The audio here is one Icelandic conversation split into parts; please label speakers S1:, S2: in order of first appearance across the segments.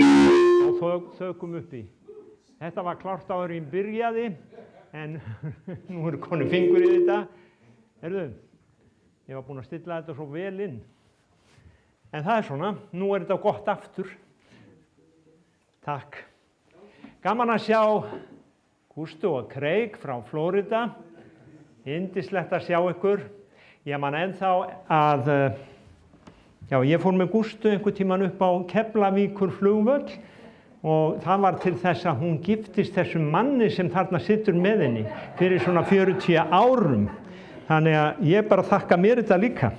S1: og þökum uppi. Þetta var klárt áður en ég byrjaði, en nú konur fingur í þetta. Heyrðu, ég var búinn að stilla þetta svo vel inn. En það svona, nú þetta gott aftur. Takk. Gaman að sjá Gústu og Craig frá Flórida. Yndislegt að sjá ykkur. Ég man ennþá að, ég fór með Gústu einhvern tímann upp á Keflavíkur flugvöll og það var til þess að hún giftist þessum manni sem þarna situr með henni fyrir svona 40 árum. Þannig að ég bara þakka mér þetta líka.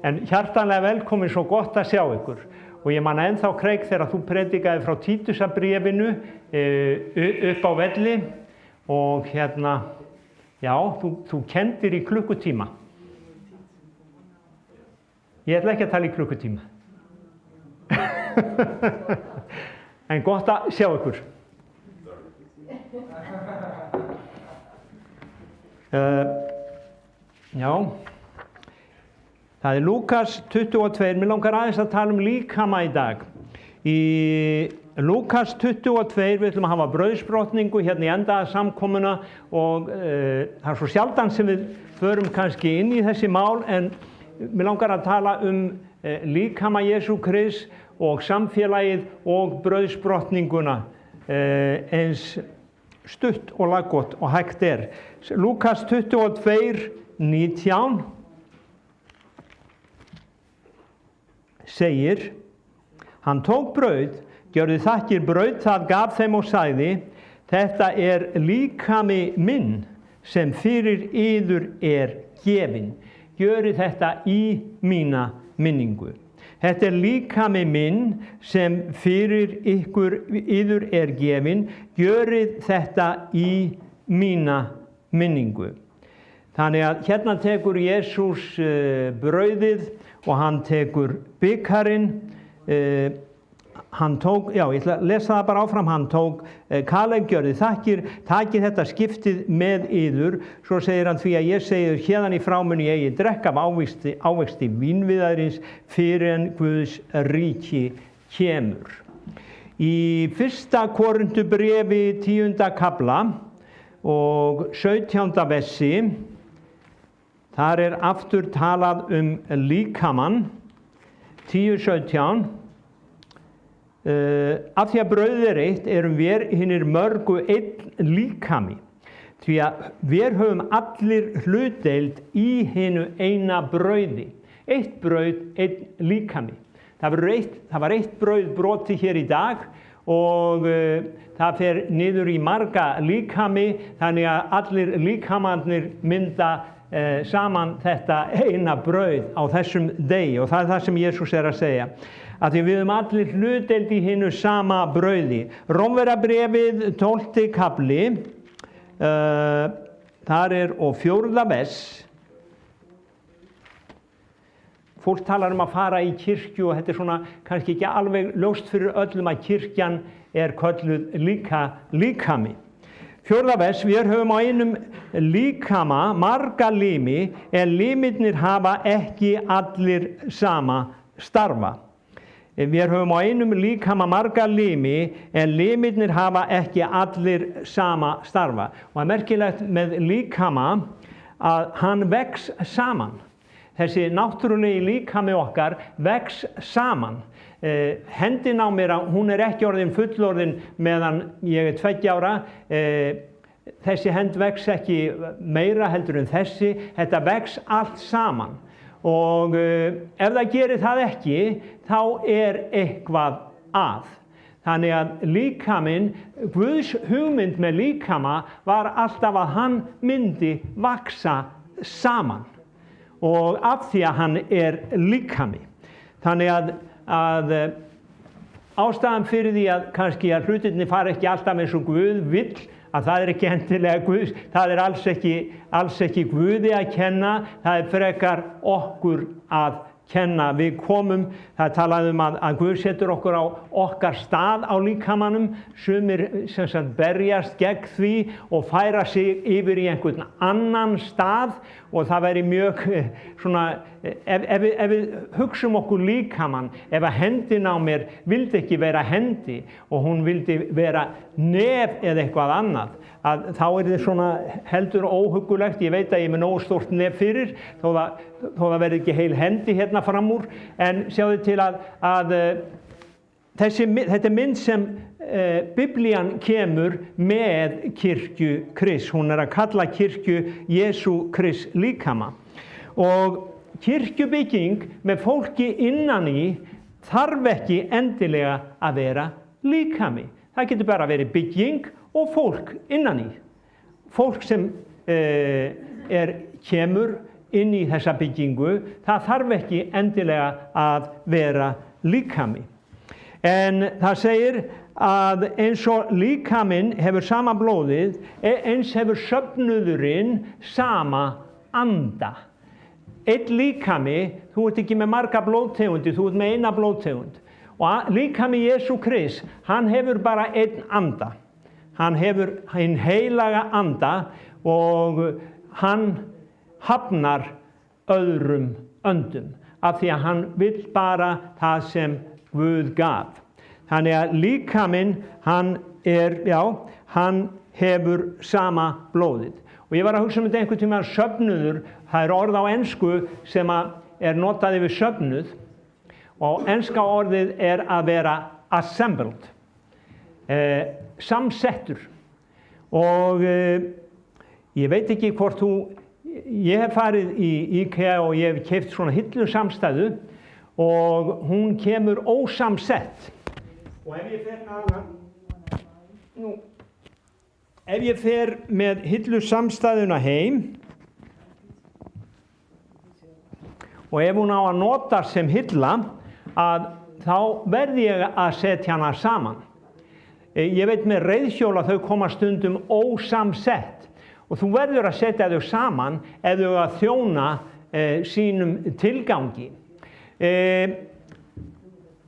S1: En hjartanlega velkomin, svo gott að sjá ykkur. Og ég man ennþá, Craig, þegar þú predikaði frá Títusarbréfinu upp á velli og þú kendir í klukkutíma. Ég ætla ekki að tala í klukkutíma. En gott að sjá ykkur. Það Lúkas 22, mér langar aðeins að tala líkama í dag. Í Lúkas 22, við ætlum að hafa brauðsbrotningu hérna í endaða samkomuna og það svo sjaldan sem við förum kannski inn í þessi mál, en mér langar að tala líkama Jesú Krist og samfélagið og brauðsbrotninguna eins stutt og laggott og hægt Lúkas 22, 19 segir: Hann tók brauð, gjörði þakkir brauð, það gaf þeim og sagði: Þetta líkami minn sem fyrir yður gefinn. Gjörið þetta í mína minningu. Þetta líkami minn sem fyrir yður gefinn. Gjörið þetta í mína minningu. Þannig að hérna tekur Jesús brauðið og hann tekur bikarinn. Hann tók, ég ætla að lesa það bara áfram, hann tók kaleik, gjörði þakkir, takið þetta skiptið með yður, svo segir hann: Því að ég segi héðan í frá mun ég eigi drekka af ávexti vínviðarins fyrir en Guðs ríki kemur. Í 1. Korintubréfi 10. kafla og 17. versi, þar aftur talað líkamann, 10:17. Af því að brauðið eitt erum við hinir mörgu einn líkami, því að við höfum allir hlutdeild í hinu eina brauði. Eitt brauð, einn líkami. Það var eitt brauð brotið hér í dag og það fer niður í marga líkami, þannig að allir líkamarnir mynda saman þetta eina brauð á þessum degi, og það það sem Jesús að segja. Að því við höfum allir hlutdeild í hinu sama brauði. Rómverjabréfið 12. kafli, þar og 4. vers. Fólk talar að fara í kirkju og þetta svona kannski ekki alveg ljóst fyrir öllum að kirkjan kölluð líkami. 4. vers, við höfum á einum líkama marga limi, en limirnir hafa ekki allir sama starfa. Við höfum á einum líkama marga limi, en limirnir hafa ekki allir sama starfa. Og það merkilegt með líkama að hann vex saman. Þessi náttúrulegi líkami okkar vex saman. Hendin á mér, hún ekki orðin fullorðin meðan ég 2 ára. Þessi hend vex ekki meira heldur en þessi. Þetta vex allt saman. Og ef það gerir það ekki, þá eitthvað að. Þannig að líkaminn, Guðs hugmynd með líkama var alltaf að hann myndi vaksa saman. Og af því að hann líkami. Þannig að ástæðan fyrir því að kannski að hlutirnir fara ekki alltaf eins og Guð vill, að það ekki endilega Guðs, það alls ekki Guði að kenna, það frekar okkur að kenna. Við komum, það talaði að Guð setur okkur á okkar stað á líkamanum, sumir sem sagt berjast gegn því og færa sig yfir í einhvern annan stað og það væri mjög svona, ef við hugsum okkur líkamann, ef að hendin á mér vildi ekki vera hendi og hún vildi vera nef eða eitthvað annað, að þá þetta svona heldur óhuggulegt. Ég veit að ég er með nógu stórt nef fyrir, þó það verði ekki heil hendi hérna fram úr, en sjáðu til að þetta er mynd sem Biblían kemur með kirkju Krists. Hún að kalla kirkju Jesú Krists líkama. Og kirkjubygging með fólki innan í þarf ekki endilega að vera líkami. Það getur bara verið bygging og fólk innan í. Fólk sem kemur inn í þessa byggingu, það þarf ekki endilega að vera líkami. En það segir að eins og líkaminn hefur sama blóðið, eins hefur söfnuðurinn sama anda. Einn líkami, þú ert ekki með marga blóðtegundir, þú ert með eina blóðtegund. Og líkami Jesú Krists, hann hefur bara einn anda. Hann hefur hinn heilaga anda og hann hafnar öðrum öndum af því að hann vill bara það sem Guð gaf. Þannig að líkaminn, hann hefur sama blóðið. Og ég var að hugsa þetta einhvern tímann söfnuður, það orð á ensku sem notað yfir söfnuð og enska orðið að vera assembled, samsettur. Og ég veit ekki hvort ég hef farið í IKEA og ég hef keypt svona hillusamstæðu og hún kemur ósamsett. Og ef ég fer með hillusamstæðuna heim og ef hún á að nota sem hilla, þá verði ég að setja hana saman. Ég veit með reiðhjóla þau koma stundum ósamsett og þú verður að setja þau saman ef þau að þjóna sínum tilgangi.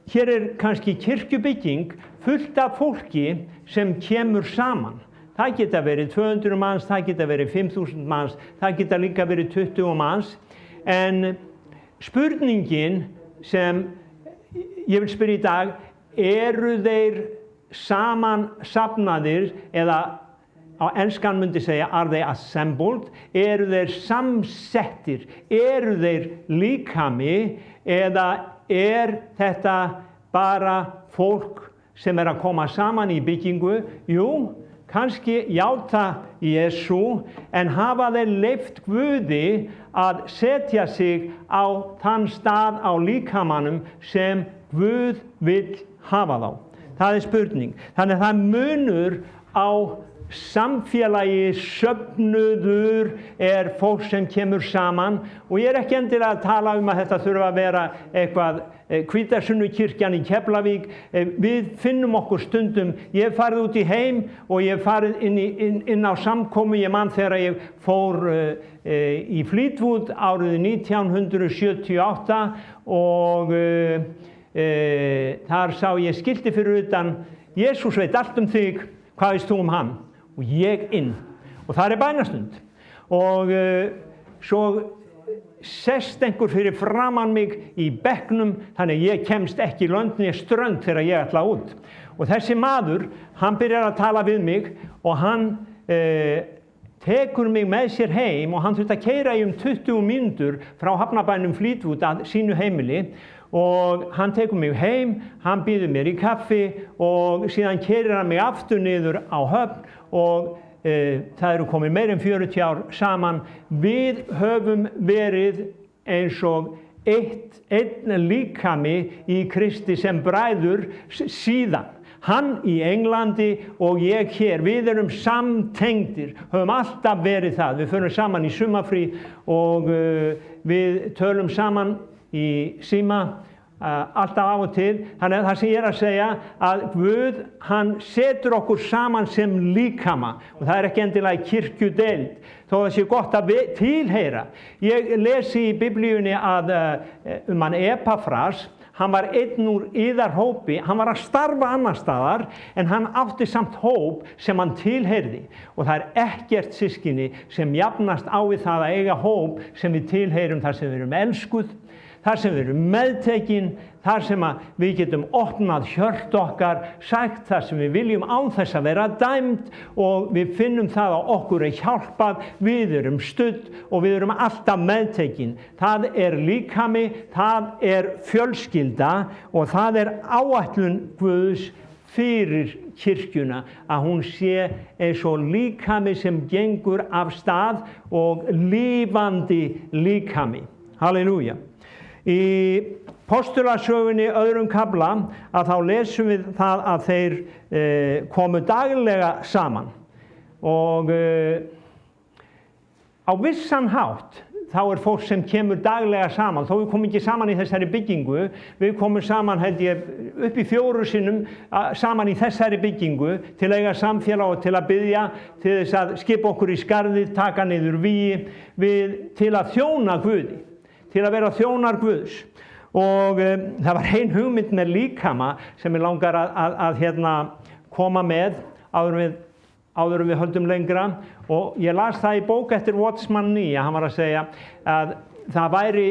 S1: Hér kannski kirkjubygging fullt af fólki sem kemur saman. Það geta verið 200 manns, það geta verið 5.000 manns, það geta líka verið 20 manns. En spurningin sem ég vil spyrja í dag, eru þeir saman safnaðir, eða á enskan myndi segja, are they assembled? Eru þeir samsettir? Eru þeir líkami? Eða þetta bara fólk sem að koma saman í byggingu? Jú, kannski játa Jesú, en hafa þeir leyft Guði að setja sig á þann stað á líkamanum sem Guð vill hafa þá. Það spurning. Þannig að það munur á samfélagi, söfnuður fólk sem kemur saman, og ég ekki endilega að tala að þetta þurfa að vera eitthvað Hvítasunnu-kirkjan í Keflavík. Við finnum okkur stundum, ég hef farið út í heim og ég hef farið inn á samkomu. Ég man þegar ég fór í Fleetwood árið 1978 og þar sá ég skilti fyrir utan: Jesús veit allt um þig, hvað veist þú um hann? Og ég inn, og það bænastund, og svo sest einhver fyrir framan mig í bekknum, þannig ég kemst ekki lönd né strönd þegar ég ætla út. Og þessi maður, hann byrjar að tala við mig og hann tekur mig með sér heim, og hann þurfti að keyra í 20 mínútur frá hafnarbænum Fleetwood að sínu heimili. Og hann tekur mig heim, hann býður mér í kaffi og síðan keyrir hann mig aftur niður á Höfn, og það komin meir en 40 ár saman. Við höfum verið eins og einn líkami í Kristi sem bræður síðan. Hann í Englandi og ég hér, við samtengdir, höfum alltaf verið það. Við förum saman í sumarfrí og við tölum saman í síma alltaf af og til. Þannig að það sem ég að segja að Guð, hann setur okkur saman sem líkama og það ekki endilega kirkjudeild, þó það sé gott að tilheyra. Ég lesi í Biblíunni að hann Epafras, hann var einn úr yðarhópi, hann var að starfa annar staðar en hann átti samt hóp sem hann tilheyrði og það ekkert systkini sem jafnast á við það að eiga hóp sem við tilheyrum þar sem við erum elskuð, þar sem við erum meðtekin, þar sem við getum opnað hjört okkar, sagt það sem við viljum án þess að vera dæmd og við finnum það að okkur hjálpað, við erum studd og við erum alltaf meðtekin. Það líkami, það fjölskylda og það áætlun Guðs fyrir kirkjuna að hún sé eins og líkami sem gengur af stað og lifandi líkami. Halleluja. Í Postulasögunni 2. kafla að þá lesum við það að þeir komu daglega saman og á vissan hátt þá fólk sem kemur daglega saman, þó við komum ekki saman í þessari byggingu, við komum saman held ég upp í 4 sinnum saman í þessari byggingu til að eiga samfélag og til að biðja, til þess að skipa okkur í skarðið, taka niður vígi, til að þjóna Guði. Til að vera þjónar Guðs og það var ein hugmynd með líkama sem ég langar að koma með áður en við höldum lengra og ég las það í bók eftir Watchman Nee, hann var að segja að það væri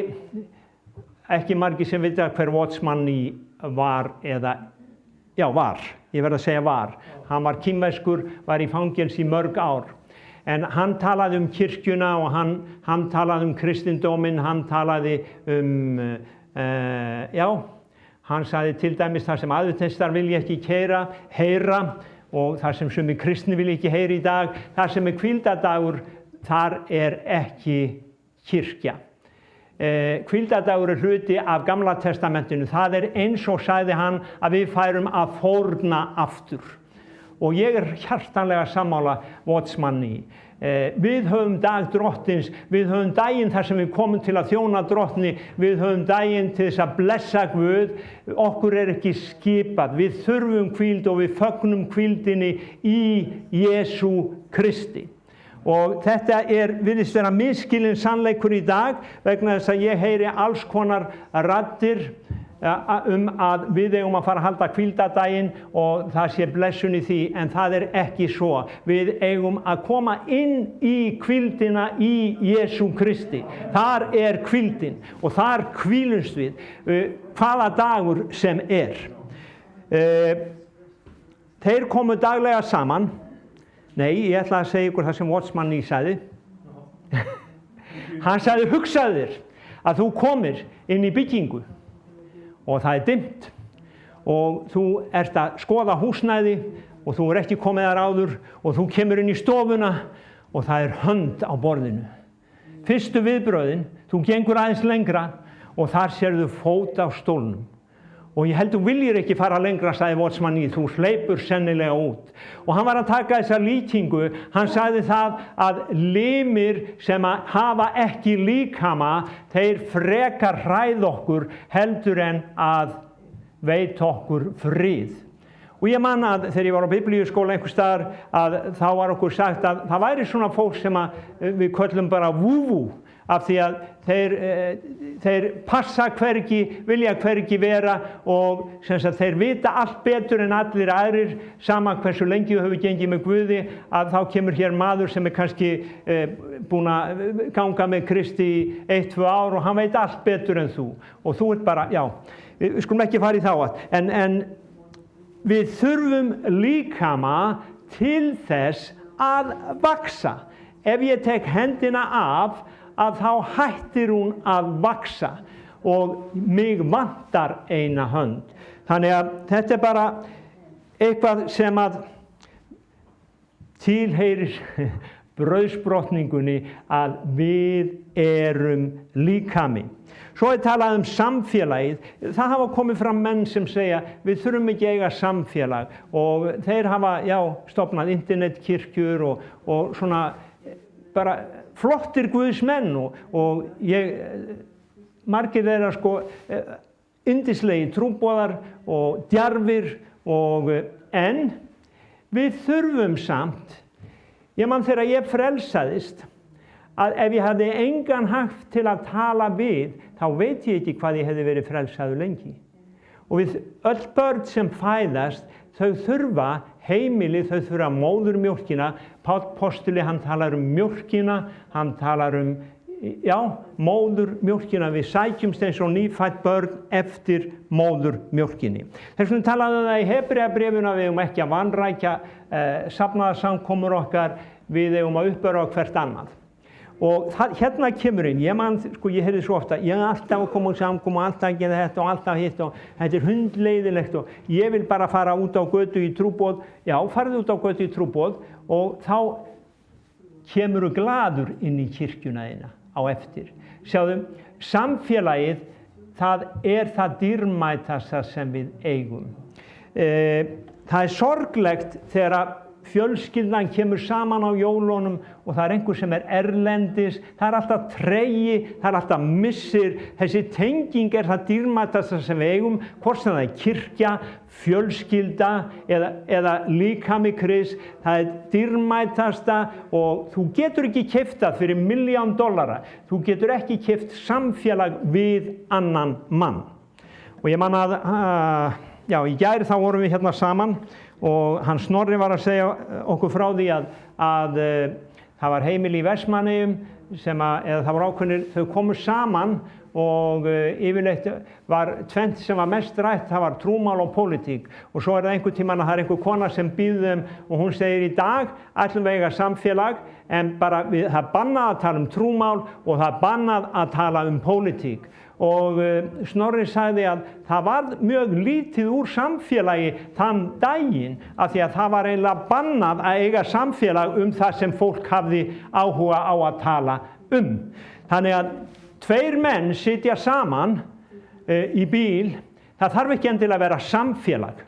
S1: ekki margir sem vita hver Watchman Nee var ég verð að segja var, hann var kínverskur, var í fangelsi í mörg ár. En hann talaði kirkjuna og hann talaði kristindóminn, hann talaði hann sagði til dæmis þar sem aðventistar vilja ekki heyra og þar sem sumir kristni vilja ekki heyra í dag, þar sem hvíldadagur, þar ekki kirkja. Hvíldadagur hluti af Gamla testamentinu, það eins og sagði hann að við færum að fórna aftur. Og ég hjartanlega sammála Watchman Nee. Við höfum dag drottins, við höfum daginn þar sem við komum til að þjóna drottni, við höfum daginn til þess að blessa Guð, okkur ekki skipað, við þurfum hvíld og við fögnum hvíldinni í Jesú Kristi. Og þetta virðist vera misskilinn sannleikur í dag vegna þess að ég heyri alls konar raddir að við eigum að fara að halda hvíldadaginn og það sé blessun í því, en það ekki svo. Við eigum að koma inn í hvíldina í Jesú Kristi. Þar hvíldin og þar hvílumst við, hvaða dagur sem Þeir komu daglega saman. Nei, ég ætla að segja ykkur það sem Watchman Nee sagði. Hann sagði, hugsaðu þér að þú komir inn í byggingu og það dimmt og þú ert að skoða húsnæði og þú ekki komið þar áður og þú kemur inn í stofuna og það hönd á borðinu. Fyrstu viðbrögðin, þú gengur aðeins lengra og þar sérðu fót á stólnum. Og ég held þú viljir ekki fara lengra, sagði Watchman Nee, þú hleypur sennilega út. Og hann var að taka þessa líkingu, hann sagði það að limir sem hafa ekki líkama, þeir frekar hræða okkur heldur en að veita okkur frið. Og ég man að þegar ég var á biblíuskóla einhvers staðar að þá var okkur sagt að það væri svona fólk sem við köllum bara vúvú, af því að þeir passa hvergi, vilja hvergi vera og þeir vita allt betur en allir aðrir, sama hversu lengi við höfum gengið með Guði, að þá kemur hér maður sem kannski búinn að ganga með Kristi í 1-2 ár og hann veit allt betur en þú. Og þú bara, við skulum ekki fara í þá átt, en við þurfum líkama til þess að vaksa. Ef ég tek hendina af, að þá hættir hún að vaksa og mig vantar eina hönd. Þannig að þetta bara eitthvað sem að tilheyrir brauðsbrotningunni að við erum líkami. Svo talað samfélagið. Það hafa komið fram menn sem segja við þurfum ekki eiga samfélag og þeir hafa stofnað internetkirkjur og svona bara flottir Guðs menn og margir þeirra yndislegi trúboðar og djarfir en við þurfum samt, ég man þegar ég frelsaðist, að ef ég hafði engan haft til að tala við, þá veit ég ekki hvað ég hefði verið frelsaður lengi. Og við öll börn sem fæðast, þau þurfa heimili, þau þurfa móðurmjólkina. Páll postuli, hann talar mjólkina, hann talar móðurmjólkina. Við sækjumst eins og nýfædd börn eftir móðurmjólkinni. Þess vegna talaði það í Hebreabréfinu að við eigum ekki að vanrækja safnaðarsamkomur okkar, við eigum að uppörva hvert annað. Og hérna kemur inn, ég heyrði svo ofta, ég alltaf að koma og samkoma og alltaf að gera þetta og alltaf hitt og þetta hundleiðilegt og ég vil bara fara út á götu í trúboð. Já, farðu út á götu í trúboð og þá kemur þú gladur inn í kirkjuna þína á eftir. Sjáðu, samfélagið, það það dýrmætasta sem við eigum. Það sorglegt þegar fjölskyldan kemur saman á jólunum og það einhver sem erlendis, það alltaf tregi, það alltaf missir. Þessi tenging það dýrmætasta sem við eigum, hvort sem það kirkja, fjölskylda eða líkami Krists, það dýrmætasta og þú getur ekki keypt það fyrir $1.000.000. Þú getur ekki keypt samfélag við annan mann. Og ég man að, í gær þá vorum við hérna saman og hann Snorri var að segja okkur frá því að það var heimili í Vestmannaeyjum eða það var ákveðnir, þau komu saman og yfirleitt var tvennt sem var mest rætt, það var trúmál og pólitík. Og svo það einhver tímann að það einhver kona sem býður þeim og hún segir í dag ætlum við eiga samfélag en bara það bannað að tala trúmál og það bannað að tala pólitík. Og Snorri sagði að það var mjög lítið úr samfélagi þann daginn af því að það var eiginlega bannað að eiga samfélag það sem fólk hafði áhuga á að tala Þannig að tveir menn sitja saman í bíl, það þarf ekki endilega að vera samfélag.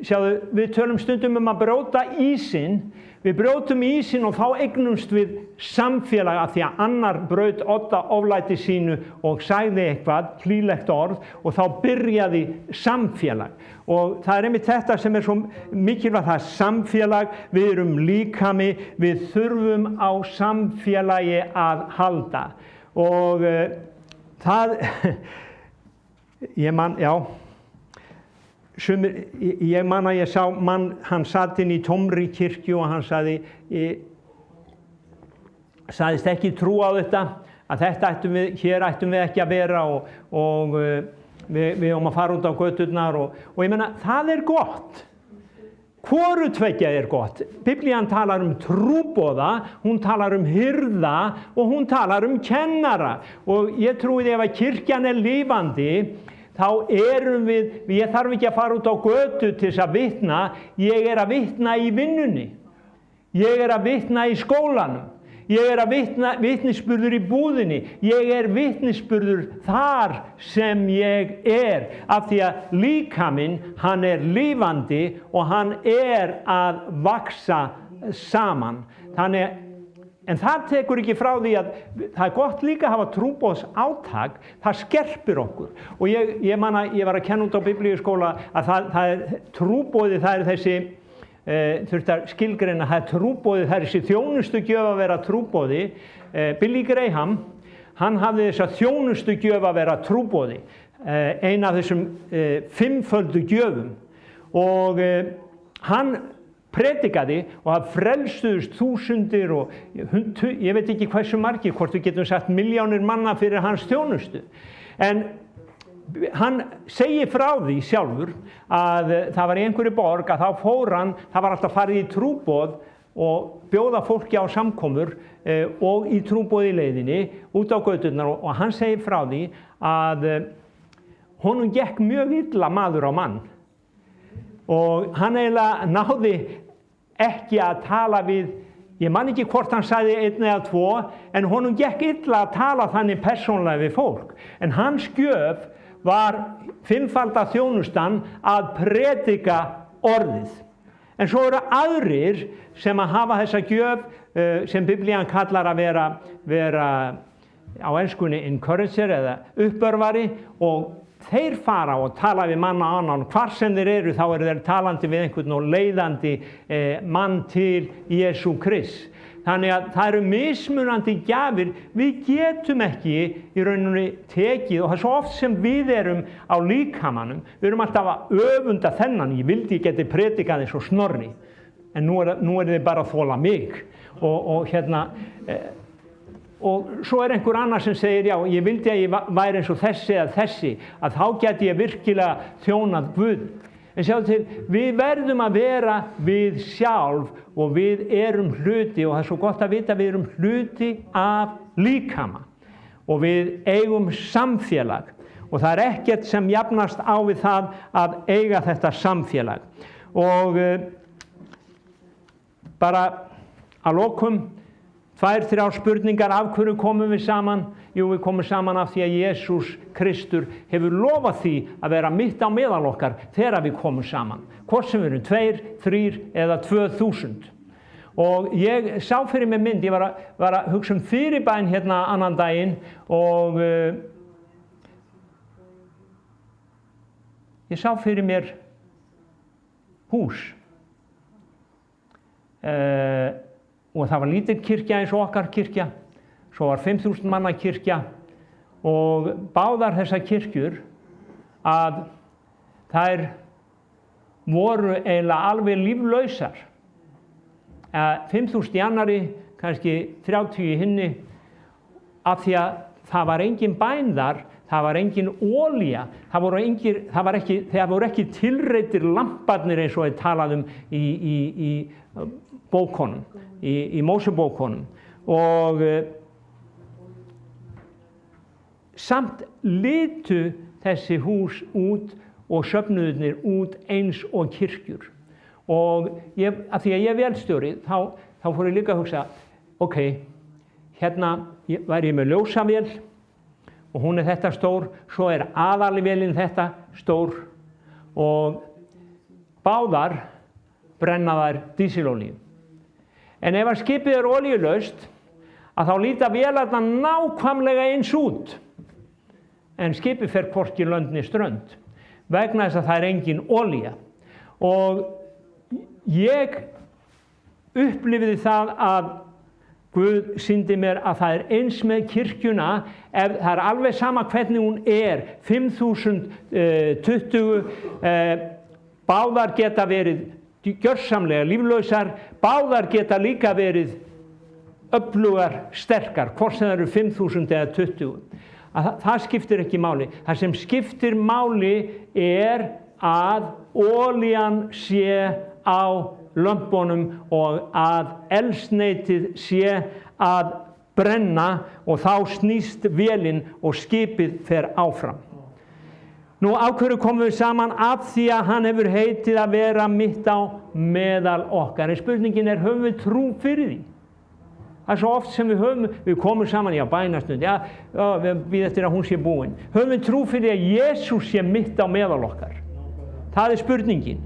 S1: Sjáðu, við tölum stundum að brjóta ísinn. Við brjótum ísinn og þá eignumst við samfélag af því að annar braut oflæti sínu og sagði eitthvað hlýlegt orð og þá byrjaði samfélag. Og það einmitt þetta sem svo mikilvægt, það samfélag, við erum líkami, við þurfum á samfélagi að halda. Og það, ég man að ég sá mann, hann satt inn í tómri kirkju og hann sagðist ekki trúa á þetta, að hér ættum við ekki að vera og við að fara út á göturnar og ég meina, það gott. Hvoru tveggja gott. Biblían talar trúboða, hún talar hirða og hún talar kennara. Og ég trúi ef að kirkjan lifandi, þá erum ég þarf ekki að fara út á götu til þess að vitna, ég að vitna í vinnunni, ég að vitna í skólanum, ég að vitnisburður í búðinni, ég vitnisburður þar sem ég af því að líkaminn, hann lifandi og hann að vaksa saman. En það tekur ekki frá því að það gott líka að hafa trúboðsátak, það skerpir okkur. Og ég man að ég var að kenna út á biblíuskóla að það trúboði, það þessi, þurfti að skilgreina, það trúboði, það þessi þjónustugjöf að vera trúboði. Billy Graham, hann hafði þessa þjónustugjöf að vera trúboði, ein af þessum 5-földu gjöfum. Og hann predikaði og það frelstuðust þúsundir og ég veit ekki hversu margir, hvort við getum sagt milljónir manna fyrir hans þjónustu. En hann segir frá því sjálfur að það var í einhverju borg að þá fór hann, það var alltaf farið í trúboð og bjóða fólki á samkomur og í trúboð í leiðinni út á göturnar og hann segir frá því að honum gekk mjög illa maður á mann. Og hann eiginlega náði ekki að tala við, ég man ekki hvort hann sagði 1 eða 2, en honum gekk illa að tala þannig persónlega við fólk. En hans gjöf var 5-falda þjónustan að predika orðið. En svo aðrir sem að hafa þessa gjöf sem Biblían kallar að vera á enskunni encourager eða uppörvari og þeir fara og tala við mann á annan, hvar sem þeir eru þá eru þeir talandi við einhvern og leiðandi mann til Jesú Krist. Þannig að það eru mismunandi gjafir, við getum ekki í rauninni tekið, og það er svo oft sem við erum á líkamanum, við erum alltaf að öfunda þennan, ég vildi geti predikað eins og Snorri, en nú er þið bara að þola mig, og svo er einhver annar sem segir, já, ég vildi að ég væri eins og þessi eða þessi, að þá geti ég virkilega þjónað Guð. En sjáðu til, við verðum að vera við sjálf og við erum hluti, og það er svo gott að vita að við erum hluti af líkama og við eigum samfélag, og það er ekkert sem jafnast á við það að eiga þetta samfélag. Og bara að lokum 2-3 spurningar, af hverju komum við saman? Jú, við komum saman af því að Jesús Kristur hefur lofað því að vera mitt á meðal okkar þegar við komum saman. Hvort sem við erum 2, 3 eða 2000. Og ég sá fyrir mig mynd, ég var að hugsa fyrirbæn hérna annan daginn, og ég sá fyrir mér hús. Og það var lítil kirkja eins og okkar kirkja, svo var 5.000 manna kirkja, og báðar þessar kirkjur að þær voru eiginlega alveg líflausar. 5.000 í annari, kannski 30 í hinni, af því að það var engin bæn þar, það var engin olía, það voru ekki tilreiddir lamparnir eins og við talaðum í bókunum, í Mósebókunum, og samt litu þessi hús út og söfnuðirnir út eins og kirkjur. Og af því að ég er vélstjóri, þá fór ég líka að hugsa, ok, hérna væri ég með ljósavél og hún er þetta stór, svo er aðalvélin þetta stór, og báðar brenna þær dísilolíu. En ef að skipið er olíulaust, að þá líta vélarnar nákvæmlega eins út, en skipið fer hvorki lönd né strönd, vegna þess að það er engin olía. Og ég upplifði það að Guð sýndi mér að það er eins með kirkjuna, ef það er alveg sama hvernig hún er, 5.000, 20, báðar geta verið gjörsamlega líflausar, báðar geta líka verið öflugar, sterkar, hvort sem það eru 5.000 eða 20. Það skiptir ekki máli. Það sem skiptir máli er að olían sé á lömpunum og að eldsneytið sé að brenna, og þá snýst vélin og skipið fer áfram. Nú, af hverju komum við saman? Af því að hann hefur heitið að vera mitt á meðal okkar. En spurningin er, höfum við trú fyrir því? Það er svo oft sem við komum saman, já, bænastund, já, við bíðum eftir að hún sé búin. Höfum við trú fyrir að Jesús sé mitt á meðal okkar? Það er spurningin.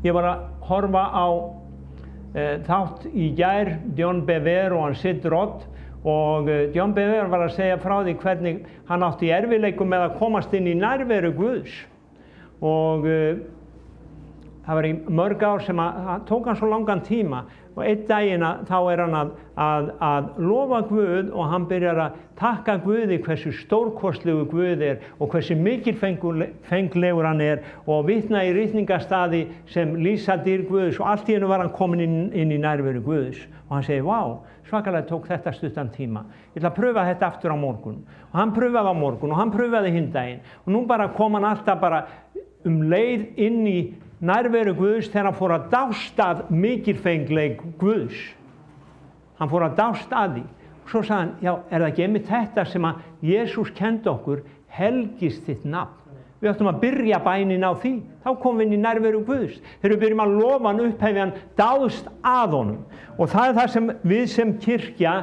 S1: Ég var að horfa á þátt í gær, John Bevere og hann Sid Roth, og John Bevere var að segja frá því hvernig hann átti í erfiðleikum með að komast inn í nærveru Guðs, og það var í mörg ár sem tók hann svo langan tíma, og einn daginn þá er hann að lofa Guð, og hann byrjar að takka Guði hversu stórkostlegu Guð er og hversu mikilfenglegur hann er, og vitna í ritningastaði sem lýsa dýr Guðs, og allt í einu var hann komin inn í nærveru Guðs, og hann segir, vá, svakalega tók þetta stuttan tíma, ég ætla að pröfa þetta aftur á morgun. Og hann pröfaði á morgun og hann pröfaði hinn daginn, og nú bara kom hann alltaf bara leið inn í nærveru Guðs þegar hann fór að dást að mikilfengleik Guðs. Hann fór að dást að því. Og svo sagði hann, já, er það ekki einmitt þetta sem að Jesús kendi okkur, helgist þitt nafn. Við ættum að byrja bænin á því. Þá komum við inn í nærveru Guðs. Þegar við byrjum að lofa hann, upphefja hann, dást að honum. Og það er það sem við sem kirkja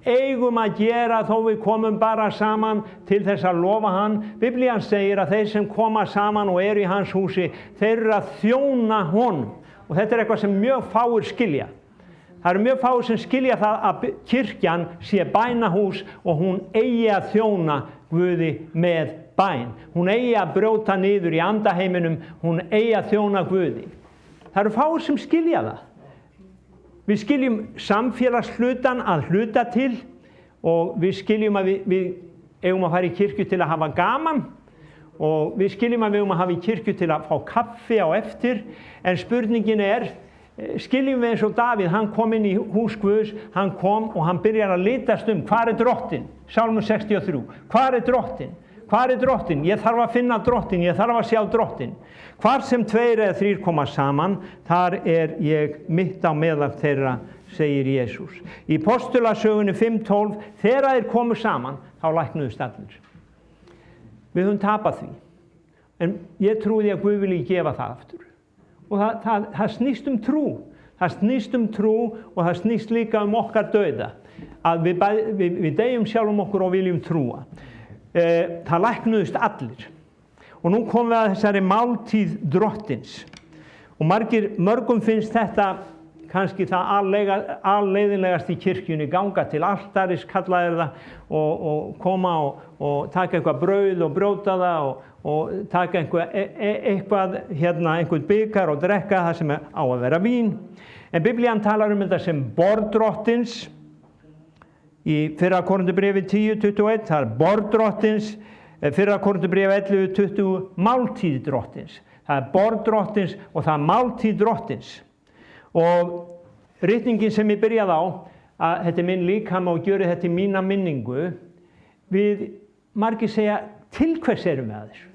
S1: eigum að gera þó við komum bara saman til þess að lofa hann. Biblían segir að þeir sem koma saman og eru í hans húsi, þeir eru að þjóna honum. Og þetta er eitthvað sem mjög fáir skilja. Það eru mjög fáir sem skilja það að kirkjan sé bænahús og hún eigi að þjóna Guði með bæn. Hún eigi að brjóta niður í andaheiminum, hún eigi að þjóna Guði. Það eru fáir sem skilja það. Við skiljum samfélagshlutan að hluta til og við skiljum að við eigum að fara í kirkju til að hafa gaman og við skiljum að við eigum að hafa í kirkju til að fá kaffi á eftir, en spurningin skiljum við eins og Davíð, hann kom inn í hús Guðs, hann kom og hann byrjar að litast hvar drottinn? Sálmur 63, hvar drottinn? Hvar drottinn? Ég þarf að finna drottinn, ég þarf að sjá drottinn. Hvar sem 2 eða 3 koma saman, þar ég mitt á meðal þeirra, segir Jesús. Í Postulasögunni 5:12, þegar þeir komu saman, þá læknuðust allir. Við höfum tapað því. En ég trúi að Guð vilji gefa það aftur. Og það snýst trú. Það snýst trú og það snýst líka okkar dauða. Að við deyjum sjálfum okkur og viljum trúa. Það læknuðust allir. Og nú komum við að þessari máltíð drottins. Og mörgum finnst þetta kannski það alleiðinlegast í kirkjunni, ganga til altaris, kallaðir það, og koma og taka eitthvað brauð og brjóta það og taka einhvern bikar og drekka það sem á að vera vín. En Biblían talar þetta sem borð drottins. Í 1. Korinthubréfi 10:21, það borð drottins. 1. Korinthubréfi 11:20, máltíð drottins. Það borð drottins og það máltíð drottins. Og ritningin sem ég byrjaði á, að þetta minn líkama og gjöri þetta í mína minningu, við margir segja, til hvers erum við að þessu?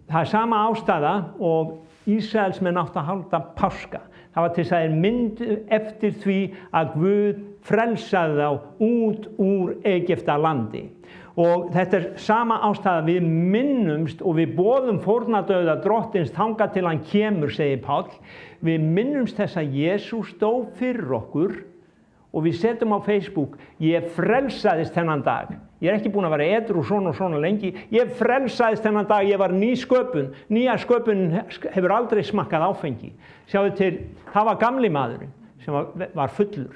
S1: Það sama ástæða og Ísraelsmenn áttu að halda páska. Það var til þess að þeir myndu eftir því að Guð frelsaði þá út úr Egyptalandi. Og þetta sama ástæða, við minnumst og við boðum fórnardauða drottins þangað til hann kemur, segir Páll. Við minnumst þess að Jesús dó fyrir okkur og við setjum á Facebook, ég frelsaðist þennan dag. Ég ekki búin að vera edrú svona og svona lengi. Ég frelsaðist þennan dag, ég var ný sköpun. Nýja sköpun hefur aldrei smakkað áfengi. Sjáðu til, það var gamli maðurinn sem var fullur.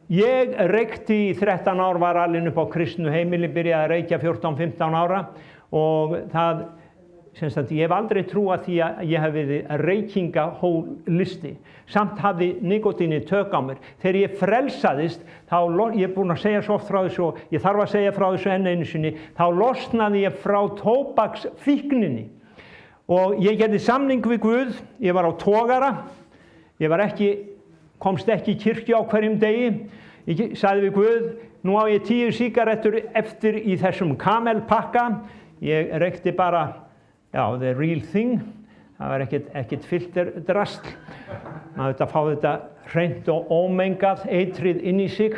S1: Ég reykti í 13 ár, var alinn upp á kristnu heimili, byrjaði að reykja 14-15 ára og það, ég hef aldrei trúað því að ég hef verið reykingahólisti. Samt hafði nikótínið tök á mér. Þegar ég frelsaðist, ég er búin að segja svo oft frá þessu og ég þarf að segja frá þessu enn einu sinni, þá losnaði ég frá tóbaksfíkninni. Og ég gerði samning við Guð, ég var á togara, komst ekki í kirkju á hverjum degi. Ég sagði við Guð, nú á ég 10 sígarettur eftir í þessum kamelpakka. Ég reykti bara, the real thing. Það var ekkert filterdrast. Maður þetta fá þetta hreint og ómengað, eitrið inn í sig.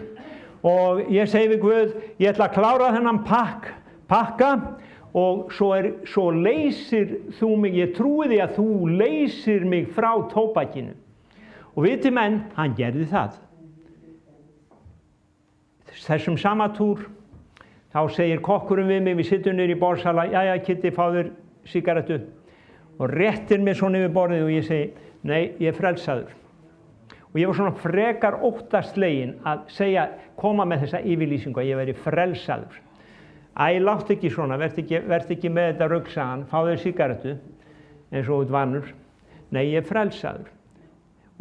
S1: Og ég segi við Guð, ég ætla að klára þennan pakka og svo leysir þú mig, ég trúi því að þú leysir mig frá tóbakinu. Og viti menn, hann gerði það. Þessum sama túr, þá segir kokkurinn við mig, við sittum niður í borðsala, jæja, Kitty, fá þér sígarettu. Og réttir mér svona yfir borðið og ég segi, nei, ég er frelsaður. Og ég var svona frekar óttaslegin að koma með þessa yfirlýsingu að ég veri frelsaður. Látt ekki svona, verð ekki með þetta rugl, sagði hann, fá þér sígarettu, eins og út vanur. Nei, ég er frelsaður.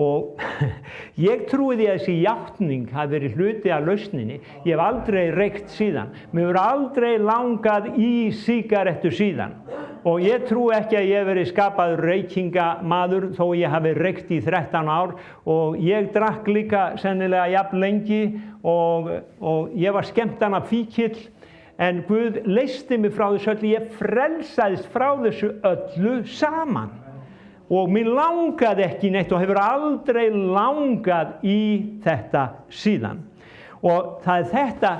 S1: Og ég trúi því að þessi játning hafi verið hluti af lausninni. Ég hef aldrei reykt síðan. Mér hefur aldrei langað í sígarettu síðan. Og ég trúi ekki að ég hef verið skapaður reykingamaður þó ég hafi reykt í 13 ár. Og ég drakk líka sennilega jafn lengi og ég var skemmtana fíkill. En Guð leysti mig frá þessu öllu. Ég frelsaðist frá þessu öllu saman. Og mér langaði ekki neitt og hefur aldrei langað í þetta síðan. Og það þetta,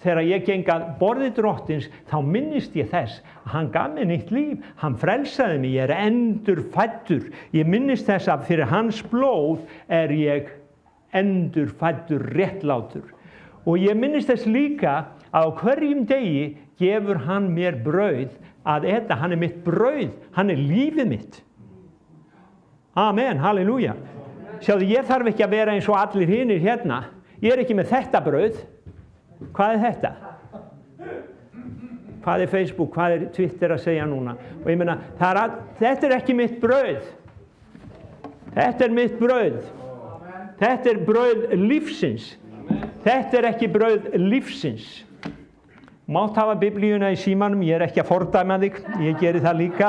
S1: þegar ég geng að borði drottins, þá minnist ég þess að hann gaf mér nýtt líf. Hann frelsaði mig, ég er endurfæddur. Ég minnist þess að fyrir hans blóð er ég endurfæddur réttlátur. Og ég minnist þess líka að á hverjum degi gefur hann mér brauð að eta. Hann er mitt brauð, hann er lífið mitt. Amen, halleluja. Sjáðu, ég þarf ekki að vera eins og allir hinir hérna. Ég er ekki með þetta brauð. Hvað er þetta? Hvað er Facebook? Hvað er Twitter að segja núna? Og ég meina, þetta er ekki mitt brauð. Þetta er mitt brauð. Þetta er brauð lífsins. Þetta er ekki brauð lífsins. Mátt hafa biblíuna í símanum, ég er ekki að fordæma þig, ég geri það líka.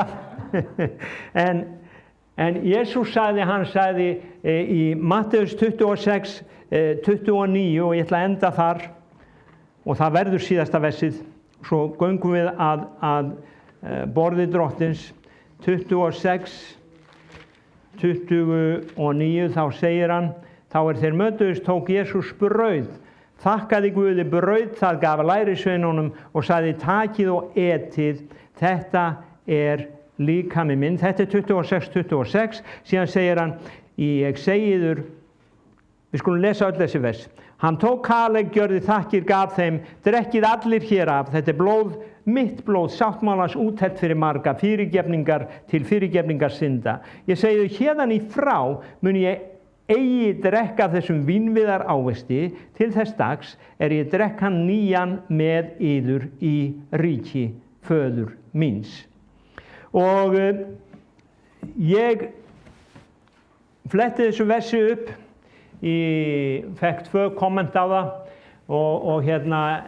S1: En Jesús sagði í Mattheus 26, 29 og ég ætla að enda þar og það verður síðasta versið. Svo göngum við að borði Drottins 26, 29 þá segir hann, þá þeir mötuðust tók Jesús brauð, þakkaði Guði brauð, það gaf lærisveinunum og sagði takið og etið, þetta er líkami minn. Þetta er 26, síðan segir hann, ég segi yður, við skulum lesa öll þessi vers. Hann tók kaleg, gjörði þakkir, gaf þeim, drekkið allir hér af, þetta er blóð, mitt blóð, sáttmálans úthelt fyrir marga, fyrirgefningar til fyrirgefningar synda. Ég segi þau, hérðan í frá mun ég eigi drekka þessum vínviðar ávexti, til þess dags ég drekka nýjan með yður í ríki föður míns. Og ég fletti þessu versi upp, fekk 2 komment á það og hérna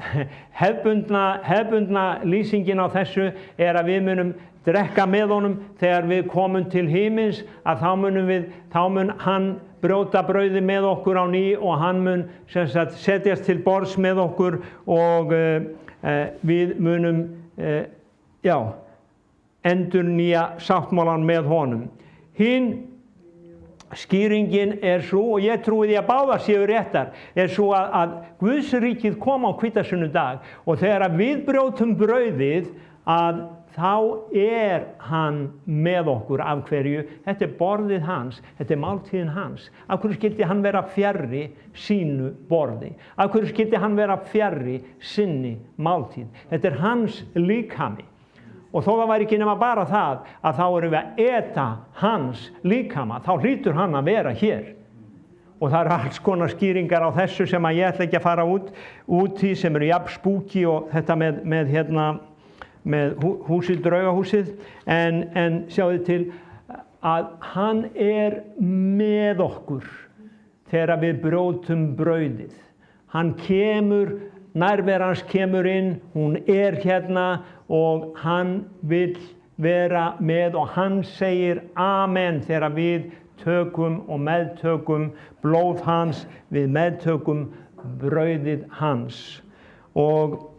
S1: hefbundna lýsingin á þessu að við munum drekka með honum þegar við komum til himins, að þá mun hann brjóta brauðið með okkur á ný og hann mun setjast til borðs með okkur og við munum endurnýja sáttmálan með honum. Hinn skýringin svo, og ég trúi því að báðar séu réttar, svo að Guðs ríkið kom á hvítasunnudag og þegar við brjótum brauðið að þá hann með okkur. Af hverju? Þetta er borðið hans, þetta er máltíðin hans. Af hverju skyldi hann vera fjarri sínu borði? Af hverju skyldi hann vera fjarri sinni máltíð? Þetta er hans líkami. Og þó það væri ekki nema bara það að þá erum við að eta hans líkama, þá hlýtur hann að vera hér. Og það eru alls konar skýringar á þessu sem að ég ætla ekki að fara út í, sem eru jafn spúki og þetta með húsið, draugahúsið, en sjáðu til að hann með okkur þegar við brjótum brauðið. Hann kemur, nærvera hans kemur inn, hún hérna og hann vill vera með og hann segir amen þegar við tökum og meðtökum blóð hans, við meðtökum brauðið hans. Og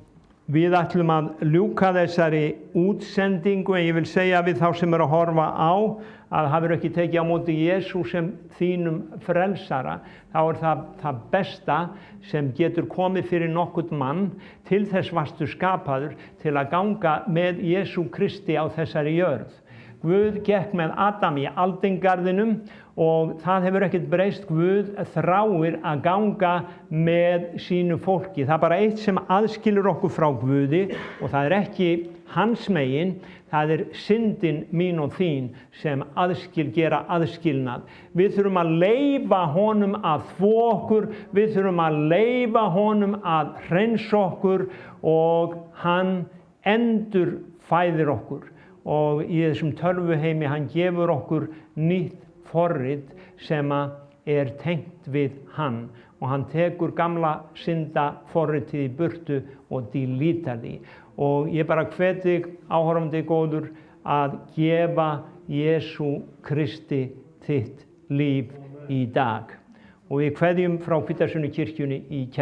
S1: við ætlum að ljúka þessari útsendingu, en ég vil segja við þá sem eru að horfa á að hafir ekki tekið á móti Jesú sem þínum frelsara, þá það besta sem getur komið fyrir nokkurn mann. Til þess varstu skapaður til að ganga með Jesú Kristi á þessari jörð. Guð gekk með Adam í aldingarðinum og það hefur ekkert breyst. Guð þráir að ganga með sínu fólki. Það er bara eitt sem aðskilur okkur frá Guði og það ekki hans megin, það syndin mín og þín sem gera aðskilnað. Við þurfum að leyfa honum að þvo okkur, við þurfum að leyfa honum að hreinsa okkur og hann endurfæðir okkur. Og í þessum tölvuheimi hann gefur okkur nýtt forrit sem tengt við hann og hann tekur gamla syndaforritið í burtu og deletar því. Og ég bara hvet þig, áhorfandi góður, að gefa Jesú Kristi þitt líf í dag. Og við kveðjum frá Hvítasunnu kirkjunni í